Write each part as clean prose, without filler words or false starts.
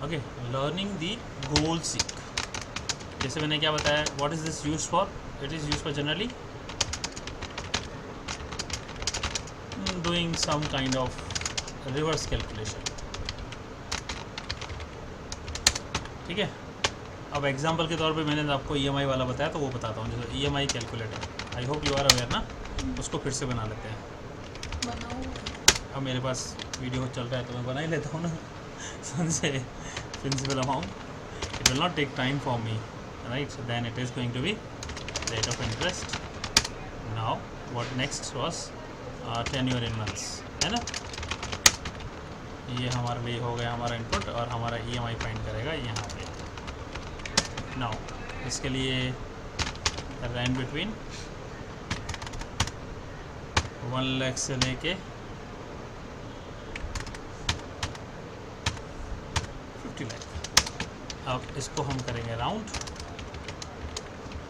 Okay, learning the goal seek. जैसे मैंने क्या बताया, what is this use for? It is use for generally doing some kind of reverse calculation. ठीक है, अब एग्जांपल के तौर पे मैंने आपको ईएमआई वाला बताया तो वो बताता हूँ। जैसे EMI calculator, I hope you are aware ना, उसको फिर से बना लेते हैं। अब मेरे पास वीडियो चल रहा है तो मैं बना ही लेता हूँ ना। Say principal amount, it will not take time for me, right? So then it is going to be rate of interest. Now what next was tenure in months, है ना? ये हमारे लिए हो गया हमारा इनपुट, और हमारा ईएमआई फाइंड करेगा यहाँ पे। नाउ इसके लिए रेंज बिटवीन 1 लाख से लेके 50 लाख। अब इसको हम करेंगे राउंड,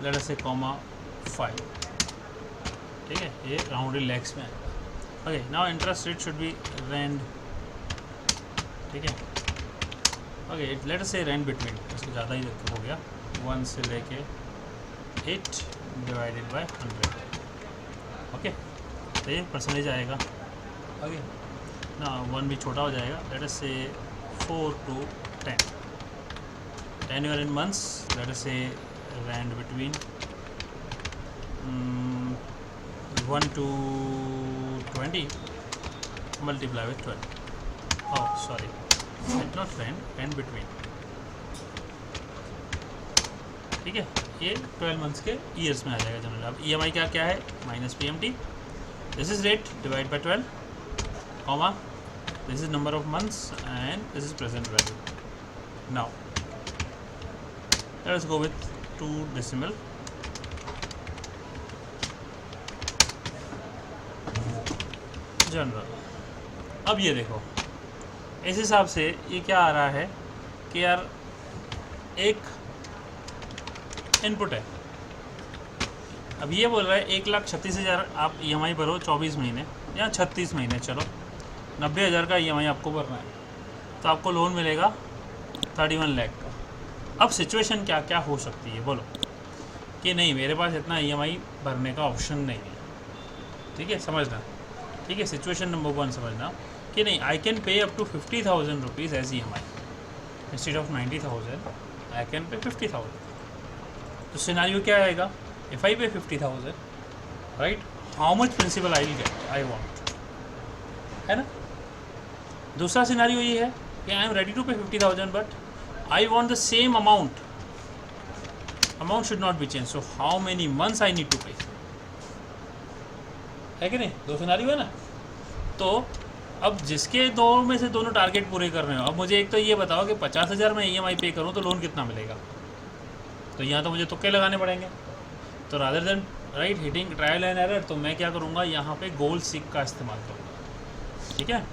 लेट अस से ,5। ठीक है, ये राउंडेड लैक्स में है। Okay, now interest rate should be रेंड। ठीक है, ओके, लेट अस से रेंड बिटवीन, इसको ज़्यादा ही हो गया, 1 से लेके 8 डिवाइडेड बाय 100। ओके, तो ये परसेंटेज आएगा। ओके ना, 1 भी छोटा हो जाएगा, लेट अस से 4 to 10। Tenure in months, let us से red between 1 to 20 multiply with 12. Oh sorry, it's not rand between। ठीक है, ये 12 मंथ्स के ईयर्स में आ जाएगा जनरल। अब ईएमआई क्या क्या है, minus PMT, this is rate divide by 12, comma this is number of months and this is present value. Now let us go with 2 decimal. General, अब ये देखो, इस हिसाब से ये क्या आ रहा है कि यार एक इनपुट है। अब ये बोल रहा है 1,36,000 आप ईएमआई भरो 24 महीने या 36 महीने, चलो 90,000 का ईएमआई आपको भरना है, तो आपको लोन मिलेगा 31 लाख का। अब सिचुएशन क्या क्या हो सकती है बोलो, कि नहीं मेरे पास इतना ईएमआई भरने का ऑप्शन नहीं है। ठीक है, समझना। ठीक है, सिचुएशन नंबर 1 समझना कि नहीं, I can pay up to 50,000 rupees as EMI, instead of 90,000 I can pay 50,000। तो सिनारियो क्या आएगा, if I pay 50,000, right, how much principal I will get, I want, है ना? दूसरा सिनारियो ये है कि I am ready to pay 50,000 but I want the same amount should not be change, so how many months I need to pay, है कि नहीं? 2 scenario है ना। तो अब जिसके दो में से दोनों टारगेट पूरे कर रहे हो, अब मुझे एक तो ये बताओ कि 50,000 में ईएमआई पे करूँ तो लोन कितना मिलेगा, तो यहाँ तो मुझे तुक्के लगाने पड़ेंगे। तो rather than right hitting trial and error, तो मैं क्या करूँगा, यहाँ पे गोल सीक का इस्तेमाल करूँगा। ठीक है,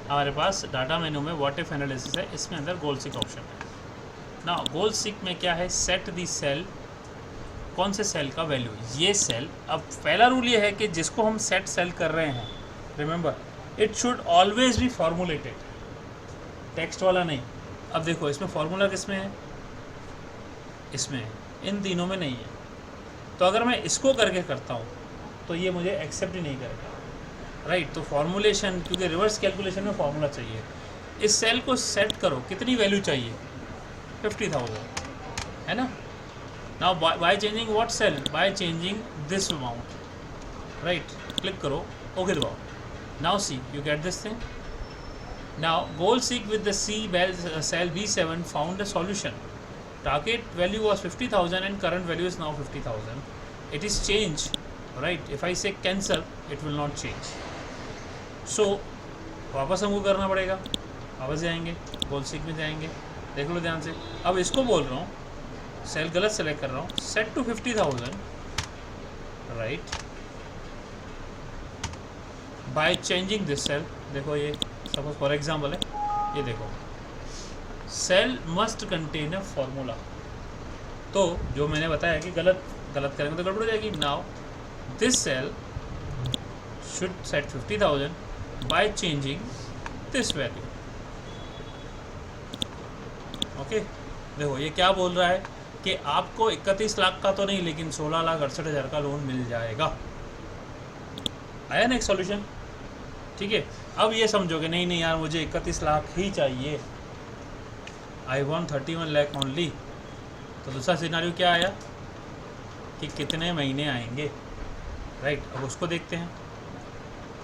हमारे पास डाटा मेनू में व्हाट इफ एनालिसिस है, इसमें अंदर गोल सीक ऑप्शन है ना। गोल सीक में क्या है, सेट दी सेल, कौन से सेल का वैल्यू, ये सेल। अब पहला रूल ये है कि जिसको हम सेट सेल कर रहे हैं, remember it should always be formulated, text वाला नहीं। अब देखो इसमें फॉर्मूला किसमें है, इसमें है, इन तीनों में नहीं है। तो अगर मैं इसको करके करता हूँ तो ये मुझे एक्सेप्ट ही नहीं करेगा, राइट? तो फॉर्मुलेशन, क्योंकि रिवर्स कैलकुलेशन में फॉर्मूला चाहिए। इस सेल को सेट करो, कितनी वैल्यू चाहिए, 50,000, है ना? Now by changing what cell, by changing this amount, right? Click करो, ओके दबाओ। Now see, you get this thing. Now goal seek with the cell B7 found a solution. Target value was 50,000 and current value is now 50,000. It is changed, right? If I say cancel, it will not change. So वापस हमको करना पड़ेगा, वापस जाएंगे, गोल seek में जाएंगे, देख लो ध्यान से। अब इसको बोल रहा हूँ, सेल गलत सेलेक्ट कर रहा हूँ, set to 50,000, right? By changing this cell, देखो ये सपोज फॉर एग्जाम्पल है, ये देखो cell must contain a formula. तो जो मैंने बताया कि गलत करेंगे तो गड़बड़ हो जाएगी। Now this cell should set 50,000 by changing this value, okay, देखो ये क्या बोल रहा है कि आपको 31 लाख का तो नहीं लेकिन 16,68,000 का लोन मिल जाएगा। आया ना एक सॉल्यूशन? ठीक है, अब ये समझोगे नहीं नहीं यार मुझे 31 लाख ही चाहिए, आई वॉन्ट 31 लाख ओनली, तो दूसरा सिनारियो क्या आया कि कितने महीने आएंगे, राइट। अब उसको देखते हैं।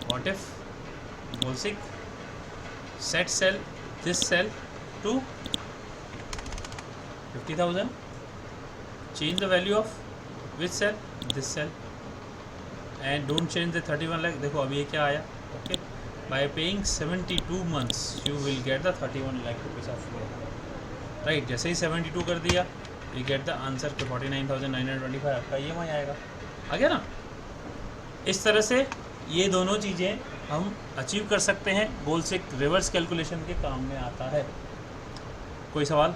व्हाट इफ गोल्सिक set cell this cell to 50,000, change the value of which cell, this cell, and don't change the 31 lakh। देखो अब ये क्या आया, okay, by paying 72 months you will get the 31 lakh rupees of loan, right. जैसे ही 72 कर दिया you get the answer कि 49,925 आपका EMI आएगा। आ गया ना? इस तरह से ये दोनों चीज़ें हम अचीव कर सकते हैं, गोल से रिवर्स कैलकुलेशन के काम में आता है। कोई सवाल?